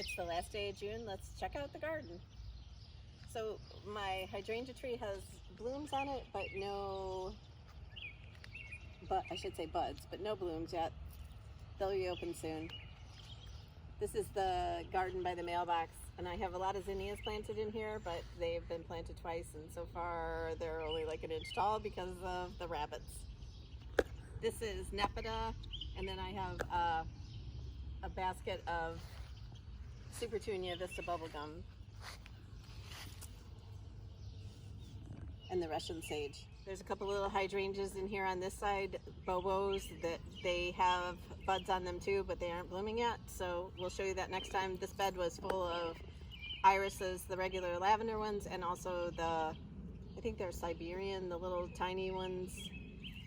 It's the last day of June. Let's check out the garden. So my hydrangea tree has blooms on it, but no, I should say buds, but no blooms yet. They'll be open soon. This is the garden by the mailbox, and I have a lot of zinnias planted in here, but they've been planted twice, and so far they're only like an inch tall because of the rabbits. This is Nepeta, and then I have a basket of Supertunia Vista bubblegum and the Russian sage. There's a couple little hydrangeas in here on this side, Bobos, that they have buds on them too, but they aren't blooming yet, so we'll show you that next time. This bed was full of irises, the regular lavender ones, and also I think they're Siberian, the little tiny ones,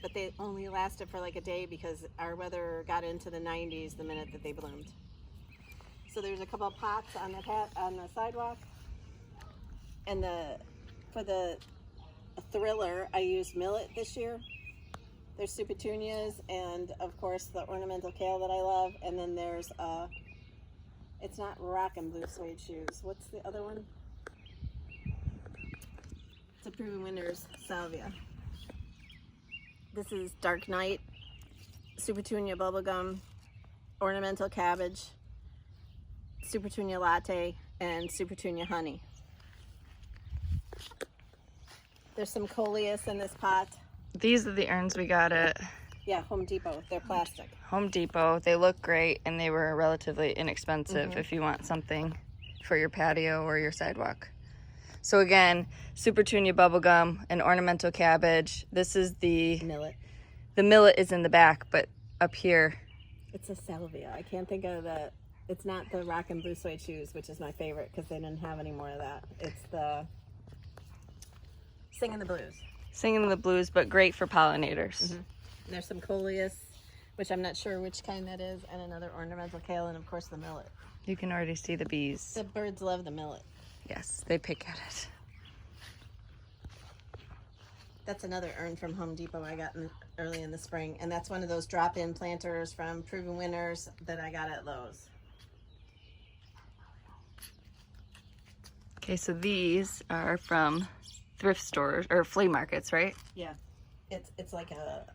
but they only lasted for like a day because our weather got into the 90s the minute that they bloomed. So there's a couple of pots on the sidewalk, and for the Thriller I used millet this year. There's Supertunias and of course the ornamental kale that I love, and then there's it's not Rockin' Blue Suede Shoes. What's the other one? It's a Proven Winners Salvia. This is Dark Night, Supertunia bubblegum, ornamental cabbage, Supertunia latte, and Supertunia honey. There's some coleus in this pot. These are the urns we got at Home Depot. They're plastic. Home Depot. They look great, and they were relatively inexpensive if you want something for your patio or your sidewalk. So again, Supertunia bubblegum and ornamental cabbage. This is the millet. The millet is in the back, but up here. It's a salvia. I can't think of the, it's not the Rockin' Blue Suede Shoes, which is my favorite because they didn't have any more of that. It's the Singing the Blues. Singing the Blues, but great for pollinators. And there's some coleus, which I'm not sure which kind that is, and another ornamental kale, and of course the millet. You can already see the bees. The birds love the millet. Yes, they pick at it. That's another urn from Home Depot I got early in the spring, and that's one of those drop-in planters from Proven Winners that I got at Lowe's. Okay, so these are from thrift stores or flea markets, right? Yeah, it's like a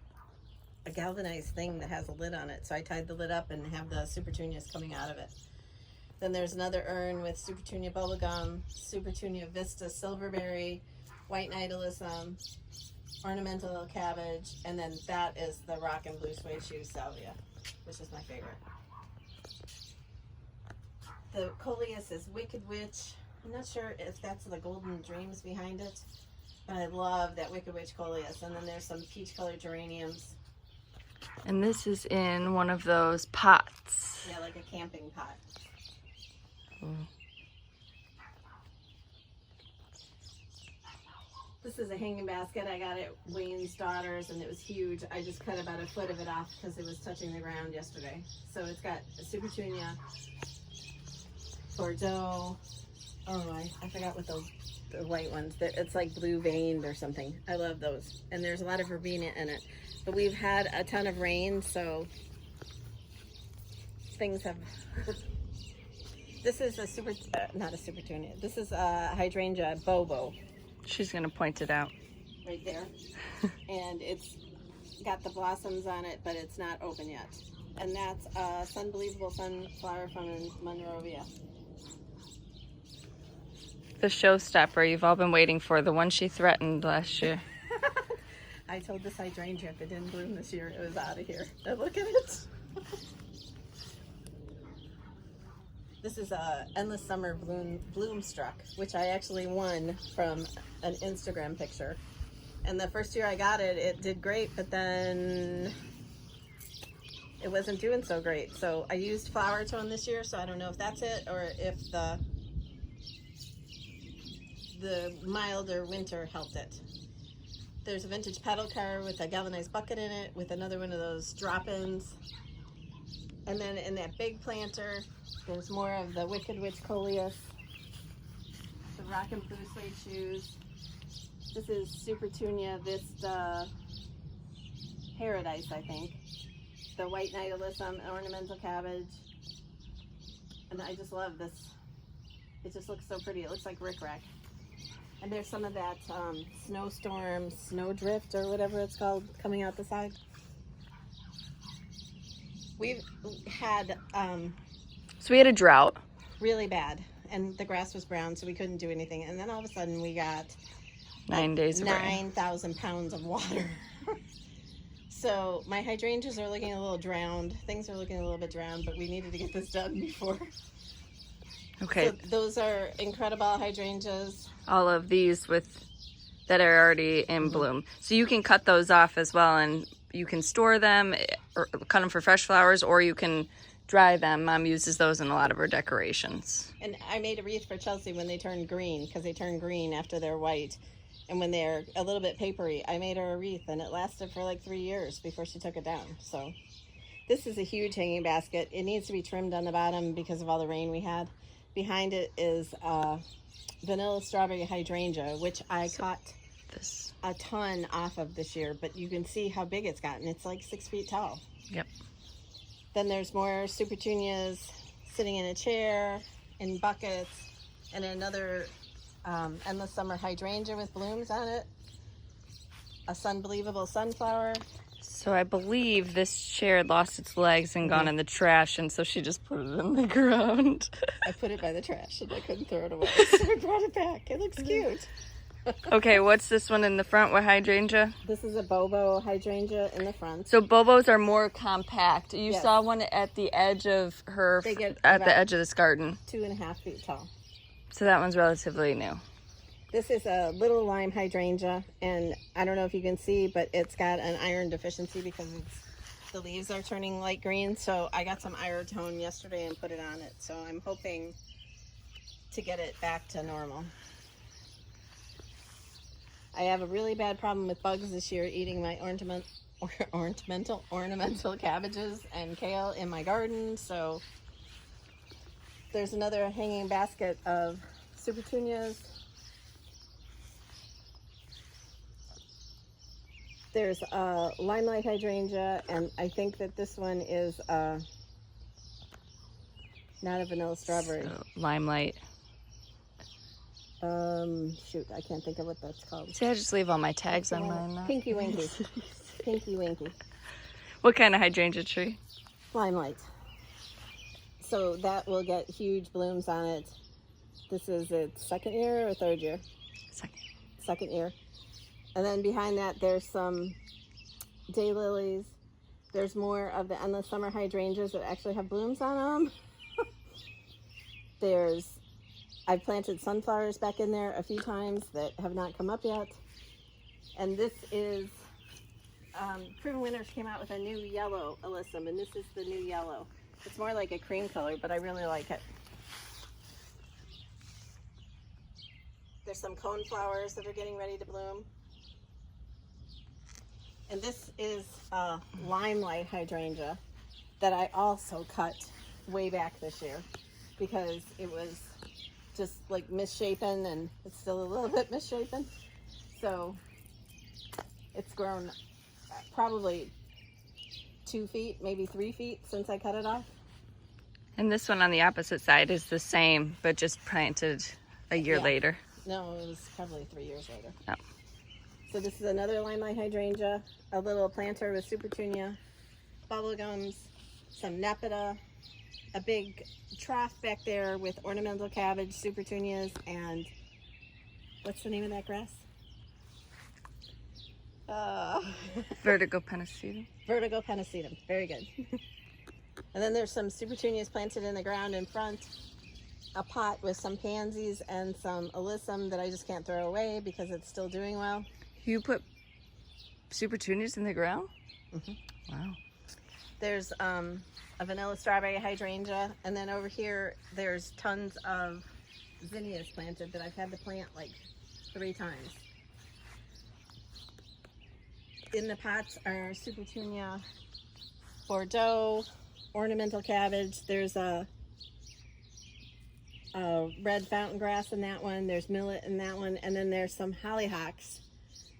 galvanized thing that has a lid on it, so I tied the lid up and have the Supertunias coming out of it. Then there's another urn with Supertunia bubblegum, Supertunia Vista silverberry, white nidalism, ornamental cabbage, and then that is the Rockin' Blue Suede Shoes salvia, which is my favorite. The coleus is Wicked Witch. I'm not sure if that's the Golden Dreams behind it, but I love that Wicked Witch coleus. And then there's some peach colored geraniums. And this is in one of those pots. Yeah, like a camping pot. This is a hanging basket I got at Wayne's Daughters, and it was huge. I just cut about a foot of it off because it was touching the ground yesterday. So it's got a Supertunia, Bordeaux. Oh, I forgot what the white ones. It's like blue veined or something. I love those. And there's a lot of verbena in it. But we've had a ton of rain, so things have... This is a not a Supertunia. This is a Hydrangea Bobo. She's going to point it out. Right there. And it's got the blossoms on it, but it's not open yet. And that's a Sunbelievable Sunflower from Monrovia. The showstopper you've all been waiting for, the one she threatened last year. I told this hydrangea if it didn't bloom this year, it was out of here. And look at it. This is a Endless Summer Bloomstruck, which I actually won from an Instagram picture. And the first year I got it, it did great, but then it wasn't doing so great. So I used flower tone this year, so I don't know if that's it or if the milder winter helped it. There's a vintage pedal car with a galvanized bucket in it with another one of those drop-ins. And then in that big planter, there's more of the Wicked Witch coleus, the Rockin' Blue Suede Shoes. This is Supertunia Vista Paradise, I think. The white nidalism, ornamental cabbage, And I just love this. It just looks so pretty. It looks like rickrack. And there's some of that snowstorm, snowdrift, or whatever it's called, coming out the side. We've had So we had a drought. really bad, and the grass was brown, so we couldn't do anything. And then all of a sudden we got 9 days of rain. 9,000 pounds of water. So my hydrangeas are looking a little drowned. Things are looking a little bit drowned, but we needed to get this done before. Okay. So those are incredible hydrangeas. All of these that are already in bloom. So you can cut those off as well, and you can store them or cut them for fresh flowers, or you can dry them. Mom uses those in a lot of her decorations. And I made a wreath for Chelsea when they turned green, because they turn green after they're white. And when they're a little bit papery, I made her a wreath, and it lasted for like 3 years before she took it down. So this is a huge hanging basket. It needs to be trimmed on the bottom because of all the rain we had. Behind it is vanilla strawberry hydrangea, which I caught a ton off of this year, but you can see how big it's gotten. It's like 6 feet tall. Yep. Then there's more supertunias sitting in a chair, in buckets, and another endless summer hydrangea with blooms on it. A sunbelievable sunflower. So I believe this chair had lost its legs and gone in the trash, and so she just put it in the ground. I put it by the trash and I couldn't throw it away, so I brought it back. It looks cute. Okay, what's this one in the front? What hydrangea? This is a Bobo Hydrangea in the front. So Bobos are more compact. You Yes. saw one at the edge of her, They get at the about edge of this garden. 2.5 feet tall. So that one's relatively new. This is a little lime hydrangea, and I don't know if you can see, but it's got an iron deficiency because the leaves are turning light green. So I got some iron tone yesterday and put it on it. So I'm hoping to get it back to normal. I have a really bad problem with bugs this year eating my ornamental cabbages and kale in my garden. So there's another hanging basket of supertunias. There's a Limelight Hydrangea, and I think that this one is not a vanilla strawberry. So, Limelight. Shoot, I can't think of what that's called. See, I just leave all my tags on mine now. Pinky Winky. Pinky Winky. What kind of hydrangea tree? Limelight. So that will get huge blooms on it. This is its second year or third year? Second year. And then behind that, there's some daylilies. There's more of the endless summer hydrangeas that actually have blooms on them. I've planted sunflowers back in there a few times that have not come up yet. And this is, Proven Winners came out with a new yellow alyssum, and this is the new yellow. It's more like a cream color, but I really like it. There's some cone flowers that are getting ready to bloom. And this is a Limelight Hydrangea that I also cut way back this year because it was just like misshapen, and it's still a little bit misshapen. So it's grown probably 2 feet, maybe 3 feet since I cut it off. And this one on the opposite side is the same, but just planted a year later. No, it was probably 3 years later. Oh. So this is another Limelight Hydrangea, a little planter with supertunia, bubblegums, some nepeta, a big trough back there with ornamental cabbage, supertunias, and what's the name of that grass? Vertigo pennisetum. Vertigo pennisetum. Very good. And then there's some supertunias planted in the ground in front, a pot with some pansies and some alyssum that I just can't throw away because it's still doing well. You put supertunias in the ground? Mm-hmm. Wow. There's a vanilla strawberry hydrangea, and then over here there's tons of zinnias planted that I've had to plant like 3 times. In the pots are supertunia, Bordeaux, ornamental cabbage. There's a red fountain grass in that one. There's millet in that one, and then there's some hollyhocks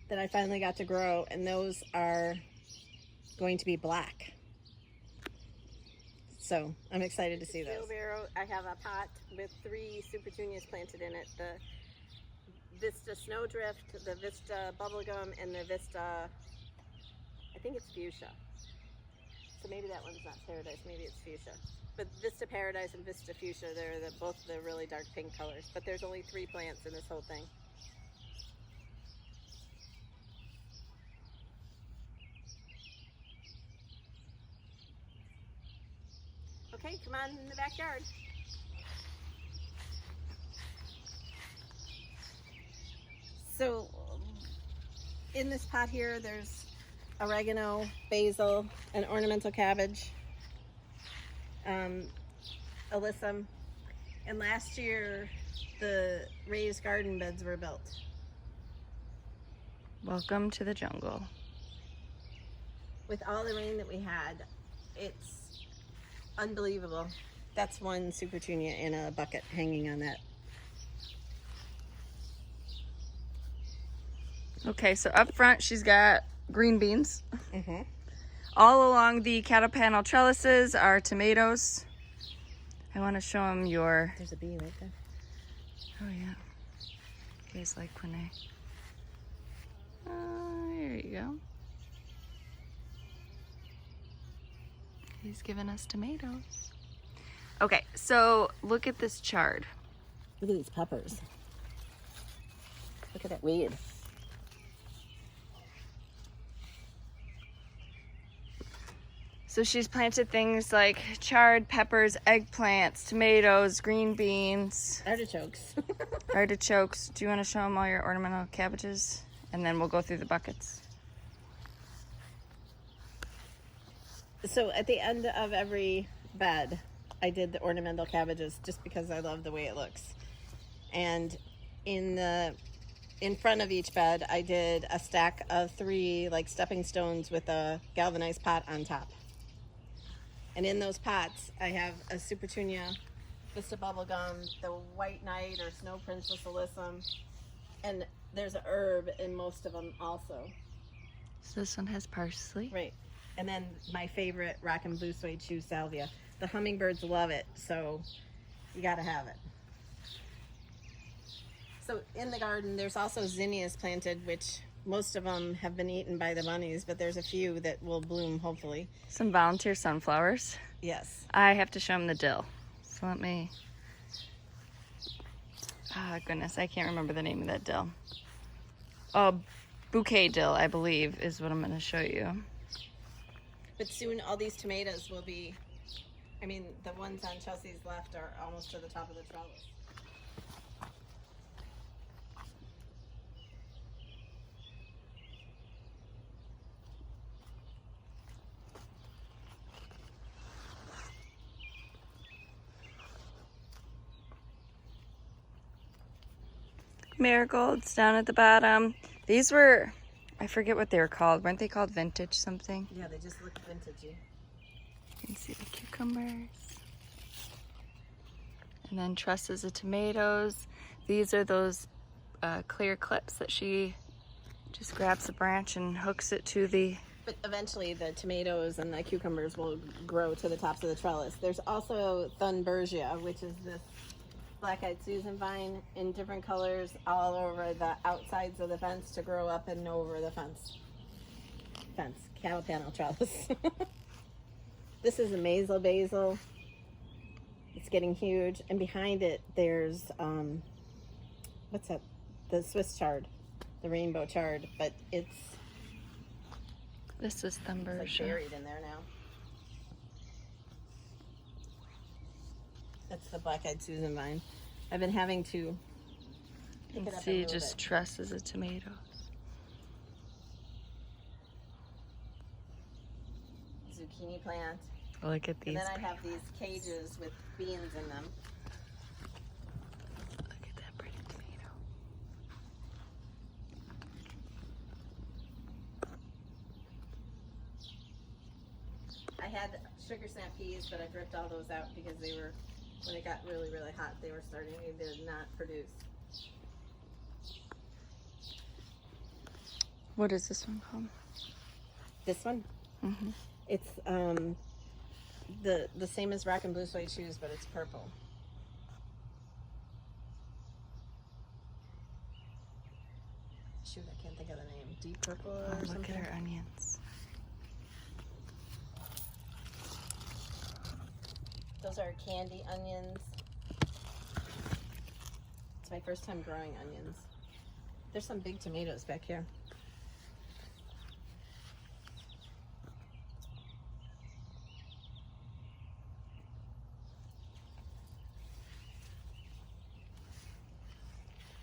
that I finally got to grow, and those are going to be black. So I'm excited to see those. Wheelbarrow, I have a pot with 3 Supertunias planted in it. The Vista Snowdrift, the Vista Bubblegum, and the Vista, I think it's Fuchsia. So maybe that one's not Paradise, maybe it's Fuchsia. But Vista Paradise and Vista Fuchsia, they're both the really dark pink colors. But there's only 3 plants in this whole thing. Okay, come on in the backyard. So in this pot here, there's oregano, basil, and ornamental cabbage, alyssum, and last year the raised garden beds were built. Welcome to the jungle. With all the rain that we had, it's unbelievable. That's one Supertunia in a bucket hanging on that. Okay, so up front she's got green beans. Mm-hmm. All along the cattle panel trellises are tomatoes. I want to show them your... There's a bee right there. Oh yeah. You guys like when I... There you go. He's giving us tomatoes. Okay, so look at this chard. Look at these peppers. Look at that weed. So she's planted things like chard, peppers, eggplants, tomatoes, green beans, Artichokes. artichokes. Do you want to show them all your ornamental cabbages? And then we'll go through the buckets. So at the end of every bed, I did the ornamental cabbages just because I love the way it looks. And in front of each bed, I did a stack of 3 like stepping stones with a galvanized pot on top. And in those pots, I have a Supertunia, Vista Bubblegum, the White Knight or Snow Princess Alyssum, and there's a herb in most of them also. So this one has parsley. Right. And then my favorite Rockin' Blue Suede Shoe Salvia. The hummingbirds love it, so you gotta have it. So in the garden, there's also zinnias planted, which most of them have been eaten by the bunnies, but there's a few that will bloom, hopefully. Some volunteer sunflowers. Yes. I have to show them the dill. So let me... Ah, goodness, I can't remember the name of that dill. Oh, bouquet dill, I believe, is what I'm going to show you. But soon all these tomatoes will be, I mean, the ones on Chelsea's left are almost to the top of the trellis. Marigolds down at the bottom. These were, I forget what they were called. Weren't they called vintage something? Yeah, they just look vintagey. You can see the cucumbers. And then trusses of tomatoes. These are those clear clips that she just grabs a branch and hooks it to the... But eventually the tomatoes and the cucumbers will grow to the tops of the trellis. There's also Thunbergia, which is this black-eyed Susan vine in different colors all over the outsides of the fence to grow up and over the fence. Cattle panel trellis. This is a Mazel basil. It's getting huge, and behind it there's what's that? The Swiss chard, the rainbow chard, but it's This is Thunbergia. like buried in there now. That's the black-eyed Susan vine. I've been having to pick it up See, a little just bit. trusses of tomatoes. Zucchini plant. Look at these. And then I have these cages with beans in them. Look at that pretty tomato. I had sugar snap peas, but I ripped all those out because they were, when it got really, really hot, they were starting to not produce. What is this one called? This one, Mm-hmm. it's the same as Rockin' Blue Suede Shoes, but it's purple. Shoot, I can't think of the name. Deep purple or something. Look at our onions. Those are candy onions. It's my first time growing onions. There's some big tomatoes back here.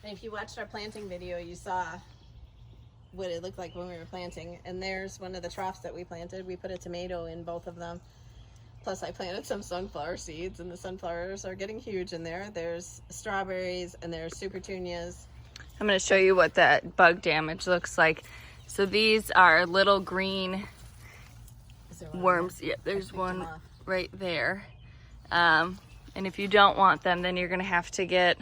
And if you watched our planting video, you saw what it looked like when we were planting. And there's one of the troughs that we planted. We put a tomato in both of them. Plus I planted some sunflower seeds, and the sunflowers are getting huge in there. There's strawberries and there's supertunias. I'm going to show you what that bug damage looks like. So these are little green worms. Yeah, there's one right there. And if you don't want them, then you're going to have to get...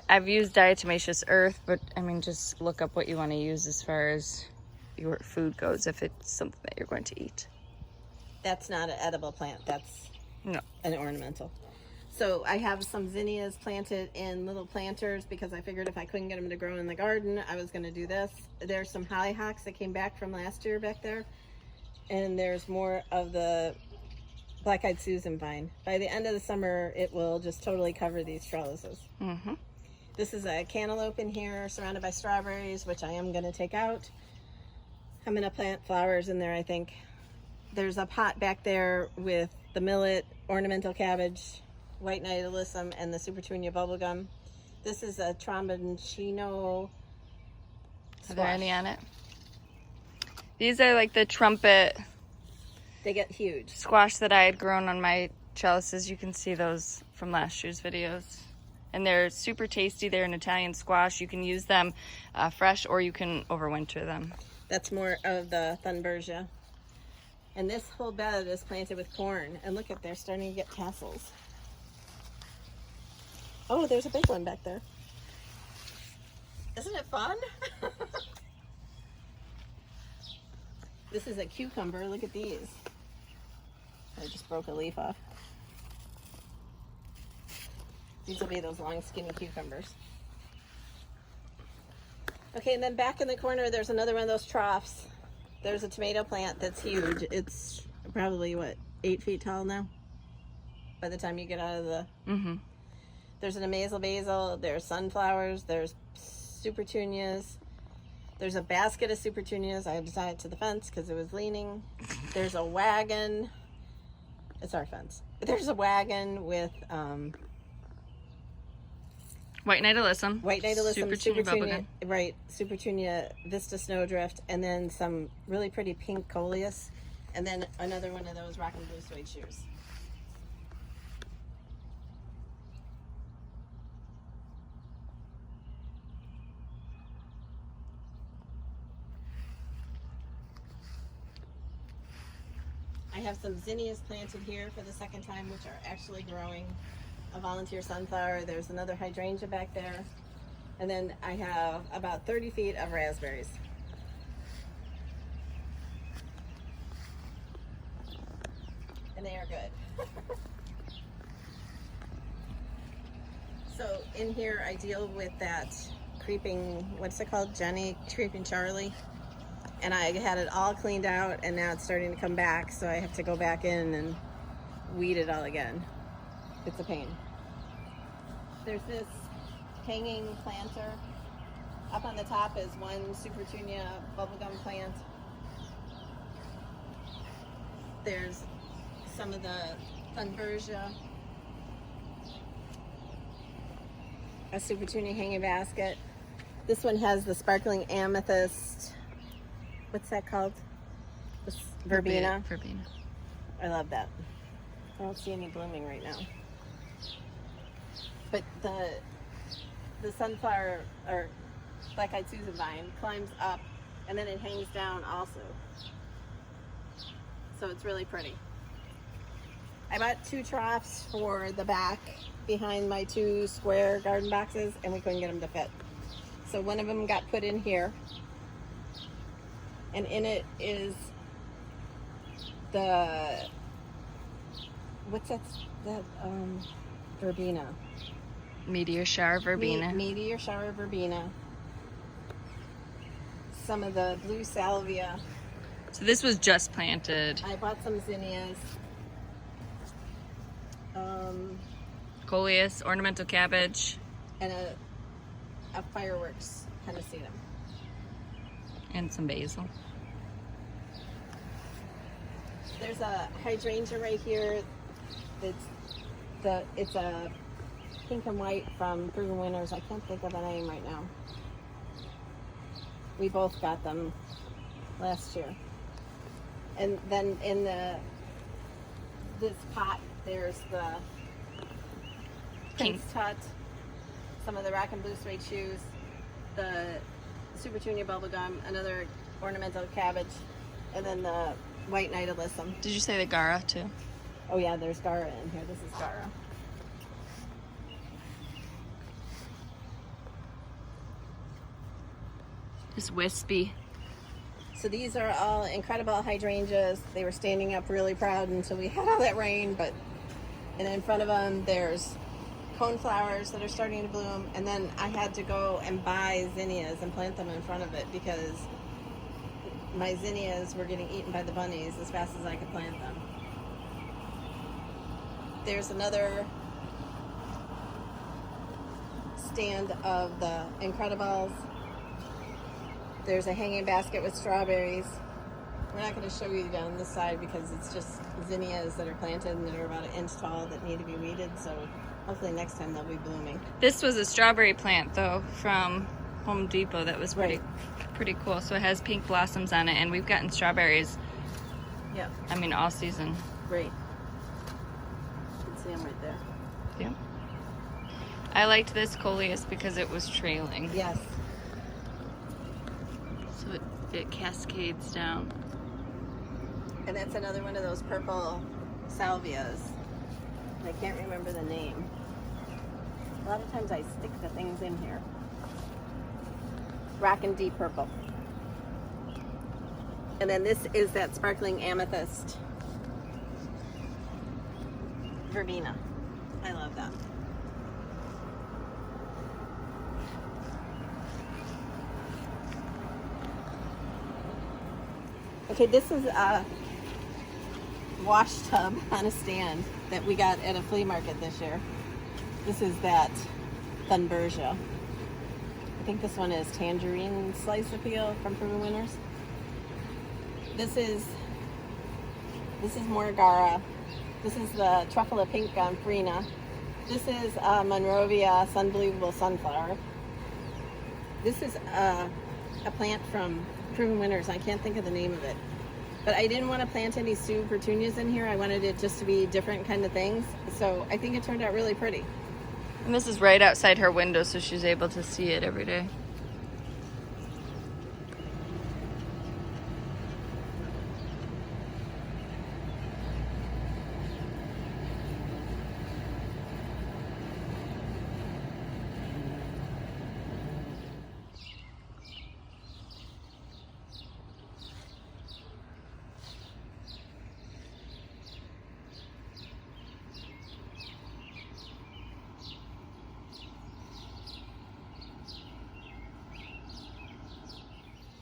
I've used diatomaceous earth, but I mean, just look up what you want to use as far as your food goes, if it's something that you're going to eat. That's not an edible plant. That's no, an ornamental. So I have some zinnias planted in little planters because I figured if I couldn't get them to grow in the garden, I was going to do this. There's some hollyhocks that came back from last year back there. And there's more of the black-eyed Susan vine. By the end of the summer, it will just totally cover these trellises. Mm-hmm. This is a cantaloupe in here surrounded by strawberries, which I am going to take out. I'm going to plant flowers in there, I think. There's a pot back there with the millet, ornamental cabbage, white knight alyssum, and the supertunia bubblegum. This is a tromboncino squash. Are there any on it? These are like the trumpet... They get huge. Squash that I had grown on my trellises. You can see those from last year's videos. And they're super tasty. They're an Italian squash. You can use them fresh, or you can overwinter them. That's more of the Thunbergia. And this whole bed is planted with corn. And look at, they're starting to get tassels. Oh, there's a big one back there. Isn't it fun? This is a cucumber. Look at these. I just broke a leaf off. These will be those long, skinny cucumbers. Okay, and then back in the corner, there's another one of those troughs. There's a tomato plant that's huge. It's probably, what, 8 feet tall now? By the time you get out of the... Mm-hmm. There's an amazel basil. There's sunflowers. There's supertunias. There's a basket of supertunias. I had to tie it to the fence because it was leaning. There's a wagon. It's our fence. There's a wagon with... White Knight Alyssum. White Knight Alyssum, Supertunia, right, Supertunia Vista Snowdrift, and then some really pretty pink coleus, and then another one of those Rockin' Blue Suede Shoes. I have some zinnias planted here for the second time, which are actually growing. A volunteer sunflower. There's another hydrangea back there. And then I have about 30 feet of raspberries. And they are good. So in here I deal with that creeping, what's it called? Creeping Charlie. And I had it all cleaned out, and now it's starting to come back, so I have to go back in and weed it all again. It's a pain. There's this hanging planter. Up on the top is one Supertunia bubblegum plant. There's some of the Thunbergia. A Supertunia hanging basket. This one has the sparkling amethyst. What's that called? This verbena. Verbena. I love that. I don't see any blooming right now. But the sunflower, or black-eyed Susan vine, climbs up and then it hangs down also. So it's really pretty. I bought 2 troughs for the back behind my 2 square garden boxes, and we couldn't get them to fit. So one of them got put in here, and in it is the what's that? Verbena. Meteor shower verbena. Meteor shower verbena. Some of the blue salvia. So this was just planted. I bought some zinnias. Coleus, ornamental cabbage. And a fireworks pennisetum. And some basil. There's a hydrangea right here. It's a pink and white from Proven Winners. I can't think of the name right now. We both got them last year. And then in this pot, there's the Prince Tut, some of the Rock and Blue Suede shoes, the Super Tunia bubblegum, another ornamental cabbage, and then the white Night Alyssum. Did you say the Gara too? Oh yeah, there's Gara in here. This is Gara. It's wispy. So these are all incredible hydrangeas. They were standing up really proud until we had all that rain, and in front of them there's coneflowers that are starting to bloom, and then I had to go and buy zinnias and plant them in front of it because my zinnias were getting eaten by the bunnies as fast as I could plant them. There's another stand of the Incredibles. There's a hanging basket with strawberries. We're not going to show you down this side because it's just zinnias that are planted and that are about 1 inch tall that need to be weeded, so hopefully next time they'll be blooming. This was a strawberry plant though from Home Depot that was pretty cool. So it has pink blossoms on it, and we've gotten strawberries. Yeah. I mean all season. Great. You can see them right there. Yeah. I liked this coleus because it was trailing. Yes. So it cascades down. And that's another one of those purple salvias. I can't remember the name. A lot of times I stick the things in here. Rock and Deep Purple. And then this is that sparkling amethyst verbena. I love that. Okay, this is a wash tub on a stand that we got at a flea market this year. This is that Thunbergia. I think this one is Tangerine Slice Appeal from Proven Winners. This is more Gara. This is the Truffle Pink on Farina. This is Monrovia Sunbelievable Sunflower. This is a plant from Proven Winners. I can't think of the name of it. But I didn't want to plant any Sue petunias in here. I wanted it just to be different kind of things. So I think it turned out really pretty. And this is right outside her window, so she's able to see it every day.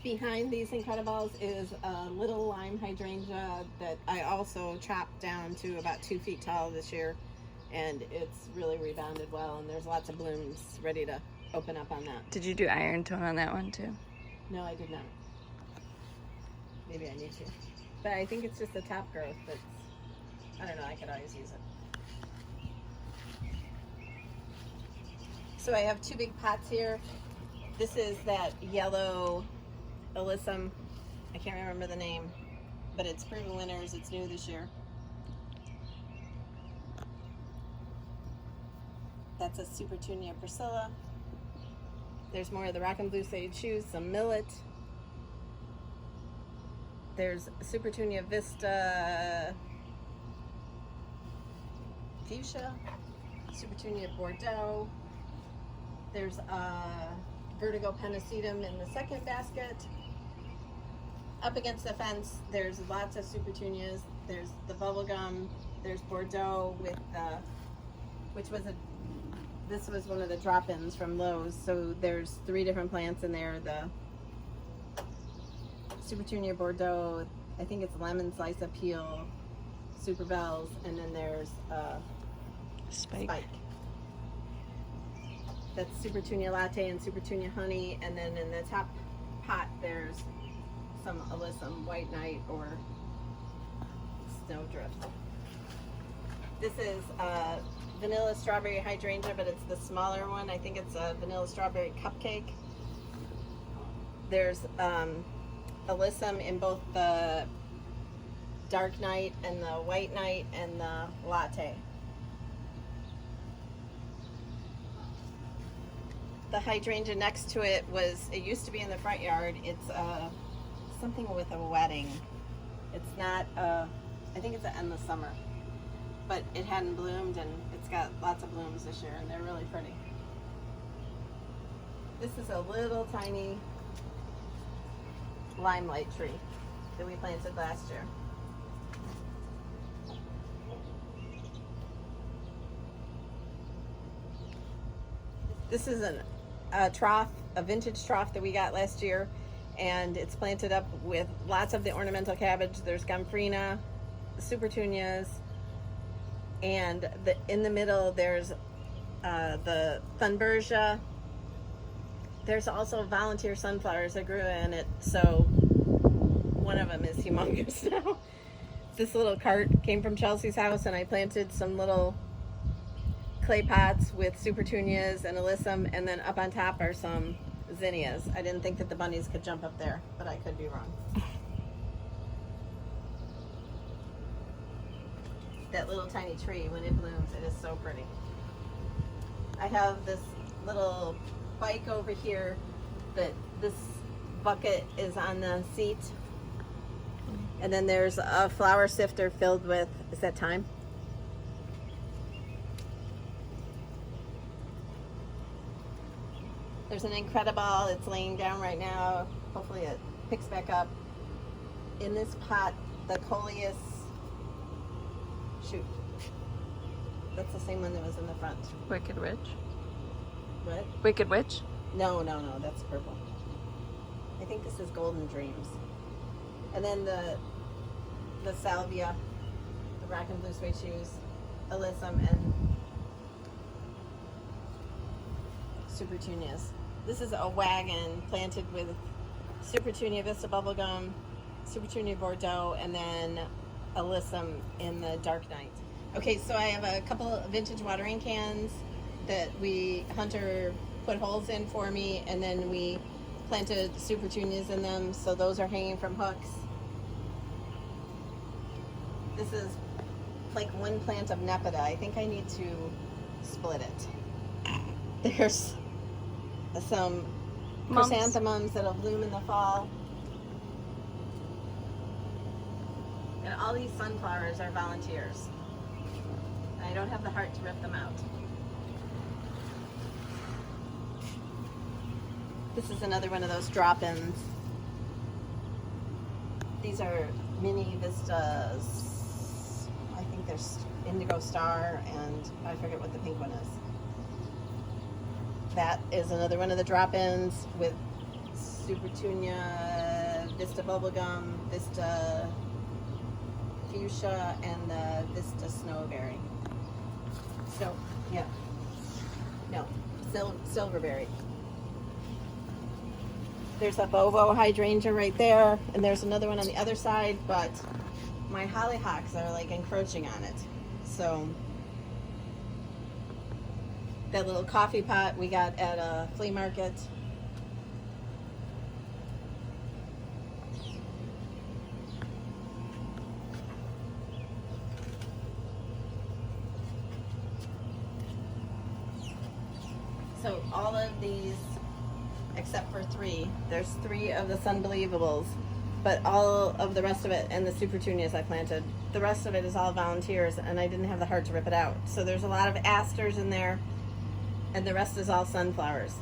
Behind these Incredibles is a little lime hydrangea that I also chopped down to about 2 feet tall this year, and it's really rebounded well, and there's lots of blooms ready to open up on that. Did you do iron tone on that one too? No, I did not. Maybe I need to. But I think it's just the top growth that's, I don't know, I could always use it. So I have 2 big pots here. This is that yellow Alyssum. I can't remember the name, but it's Proven Winners. It's new this year. That's a Super Tunia Priscilla. There's more of the Rock and Blue Suede shoes, some millet. There's Super Tunia Vista Fuchsia, Super Tunia Bordeaux. There's a Vertigo Pennisetum in the second basket. Up against the fence, there's lots of Super Tunias. There's the bubblegum There's Bordeaux with this was one of the drop-ins from Lowe's. So there's 3 different plants in there. The Supertunia Bordeaux, I think it's lemon slice appeal, super bells, and then there's spike. That's Supertunia latte and Supertunia honey, and then in the top pot there's some alyssum, white knight, or snowdrift. This is vanilla strawberry hydrangea, but it's the smaller one. I think it's a vanilla strawberry cupcake. There's alyssum in both the dark night and the white night and the latte. The hydrangea next to it it used to be in the front yard. It's something with a wedding. It's not, I think it's the end of summer, but it hadn't bloomed, and it's got lots of blooms this year, and they're really pretty. This is a little tiny limelight tree that we planted last year. This is a vintage trough that we got last year, and it's planted up with lots of the ornamental cabbage. There's Gomphrena, Supertunias, and in the middle there's the Thunbergia. There's also volunteer sunflowers that grew in it, so one of them is humongous now. This little cart came from Chelsea's house, and I planted some little clay pots with Supertunias and alyssum, and then up on top are some Zinnias. I didn't think that the bunnies could jump up there, but I could be wrong. That little tiny tree, when it blooms, it is so pretty. I have this little bike over here that this bucket is on the seat, and then there's a flower sifter filled with, is that thyme? There's an Incredible, it's laying down right now. Hopefully it picks back up. In this pot, the Coleus, shoot, that's the same one that was in the front. Wicked Witch. What? Wicked Witch? No, that's purple. I think this is Golden Dreams. And then the Salvia, the Rock and Blue Suede Shoes, alyssum, and Supertunias. This is a wagon planted with Supertunia Vista Bubblegum, Supertunia Bordeaux, and then alyssum in the dark night. Okay, so I have a couple of vintage watering cans that Hunter put holes in for me, and then we planted Supertunias in them, so those are hanging from hooks. This is like one plant of Nepeta. I think I need to split it. There's some chrysanthemums that'll bloom in the fall. And all these sunflowers are volunteers. I don't have the heart to rip them out. This is another one of those drop-ins. These are mini vistas. I think there's Indigo Star, and I forget what the pink one is. That is another one of the drop-ins with Supertunia, Vista Bubblegum, Vista Fuchsia, and the Vista Snowberry. Silverberry. There's a Bobo Hydrangea right there, and there's another one on the other side, but my hollyhocks are like encroaching on it. So that little coffee pot we got at a flea market. So all of these, except for 3, there's 3 of the Sunbelievables, but all of the rest of it, and the Supertunias I planted, the rest of it is all volunteers, and I didn't have the heart to rip it out. So there's a lot of asters in there, and the rest is all sunflowers.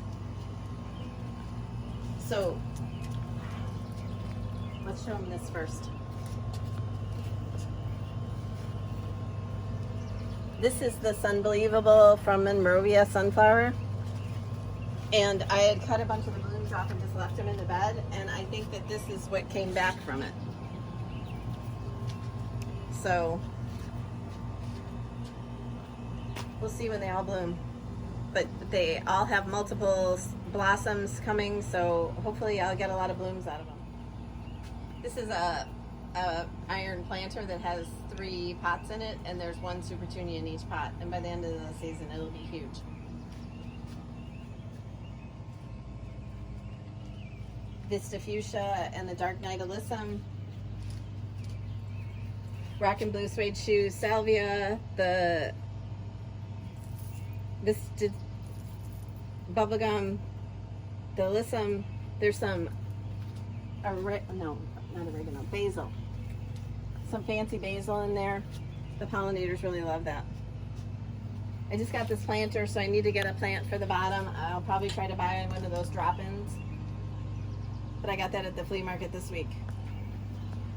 So let's show them this first. This is the Sunbelievable from Monrovia sunflower. And I had cut a bunch of the blooms off and just left them in the bed, and I think that this is what came back from it. So we'll see when they all bloom. But they all have multiple blossoms coming, so hopefully I'll get a lot of blooms out of them. This is a iron planter that has 3 pots in it, and there's 1 super tunia in each pot, and by the end of the season it'll be huge. Vista Fuchsia and the Dark Night Alyssum. Rock and Blue Suede Shoes, Salvia, the Vista Bubblegum, the Alyssum. There's some, basil. Some fancy basil in there. The pollinators really love that. I just got this planter, so I need to get a plant for the bottom. I'll probably try to buy one of those drop-ins. But I got that at the flea market this week.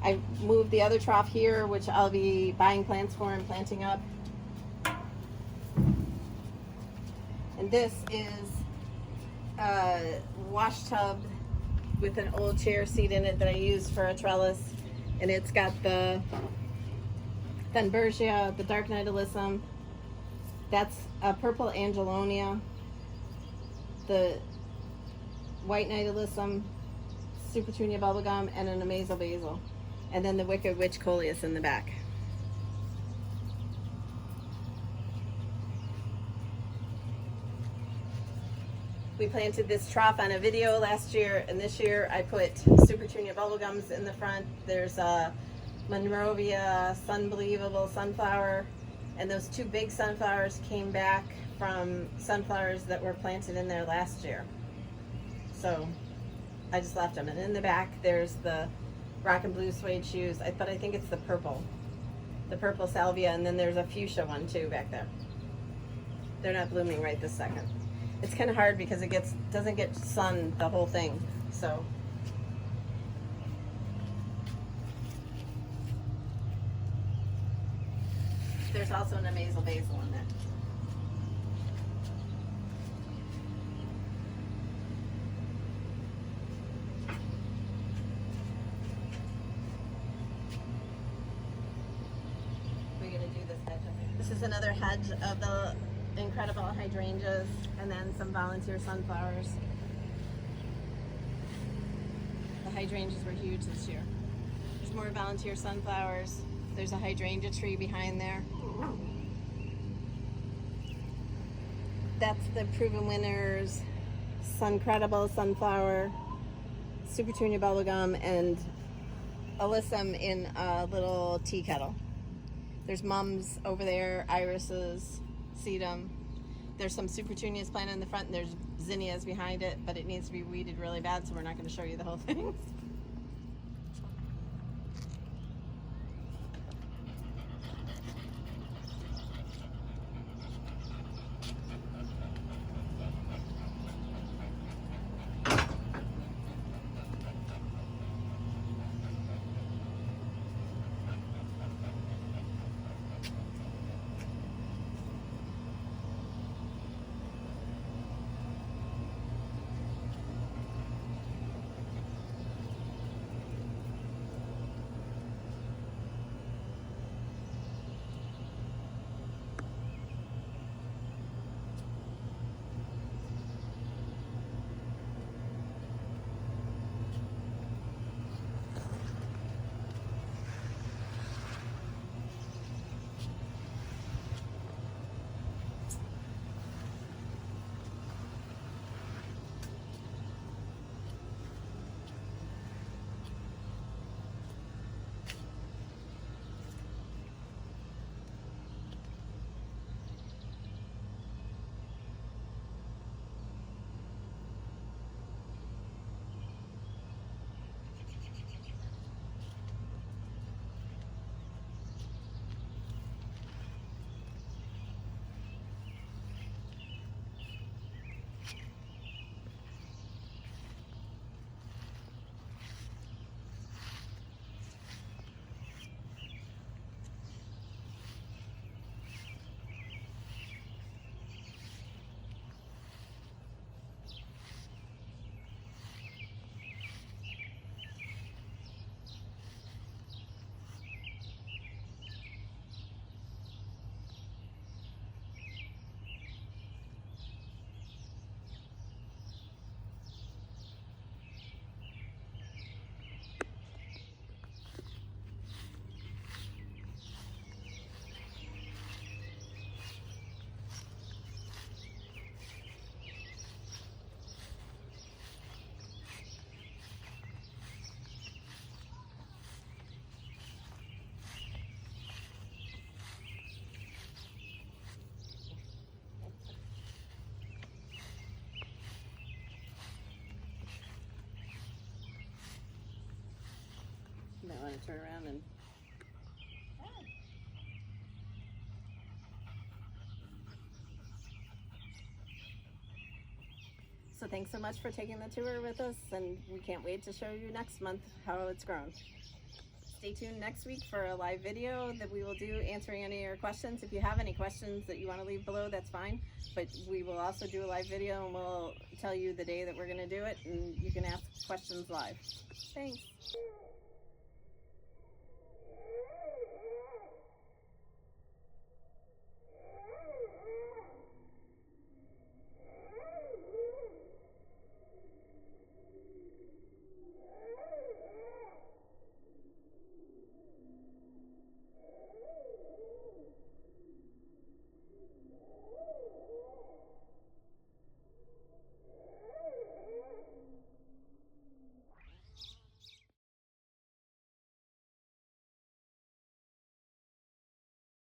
I moved the other trough here, which I'll be buying plants for and planting up. And this is a wash tub with an old chair seat in it that I use for a trellis. And it's got the Thunbergia, the Dark Night Alyssum. That's a purple Angelonia. The White Night Alyssum, Super Tunia Bubblegum, and an Amazo Basil. And then the Wicked Witch Coleus in the back. We planted this trough on a video last year, and this year I put Super Tunia Bubblegums in the front. There's a Monrovia Sunbelievable sunflower, and those 2 big sunflowers came back from sunflowers that were planted in there last year. So I just left them. And in the back there's the Rock and Blue Suede Shoes, but I think it's the purple salvia, and then there's a fuchsia one too back there. They're not blooming right this second. It's kind of hard because it doesn't get sun the whole thing. So there's also an Amazo Basil in there. This is another hedge of the incredible hydrangeas, and then some volunteer sunflowers. The hydrangeas were huge this year. There's more volunteer sunflowers. There's a hydrangea tree behind there. That's the Proven Winners, Suncredible sunflower, Super Tunia Bubblegum, and Alyssum in a little tea kettle. There's mums over there, irises, sedum. There's some Super Tunias planted in the front, and there's Zinnias behind it, but it needs to be weeded really bad, so we're not going to show you the whole thing. turn around and... So thanks so much for taking the tour with us, and we can't wait to show you next month how it's grown. Stay tuned next week for a live video that we will do answering any of your questions. If you have any questions that you want to leave below, that's fine. But we will also do a live video, and we'll tell you the day that we're going to do it, and you can ask questions live. Thanks.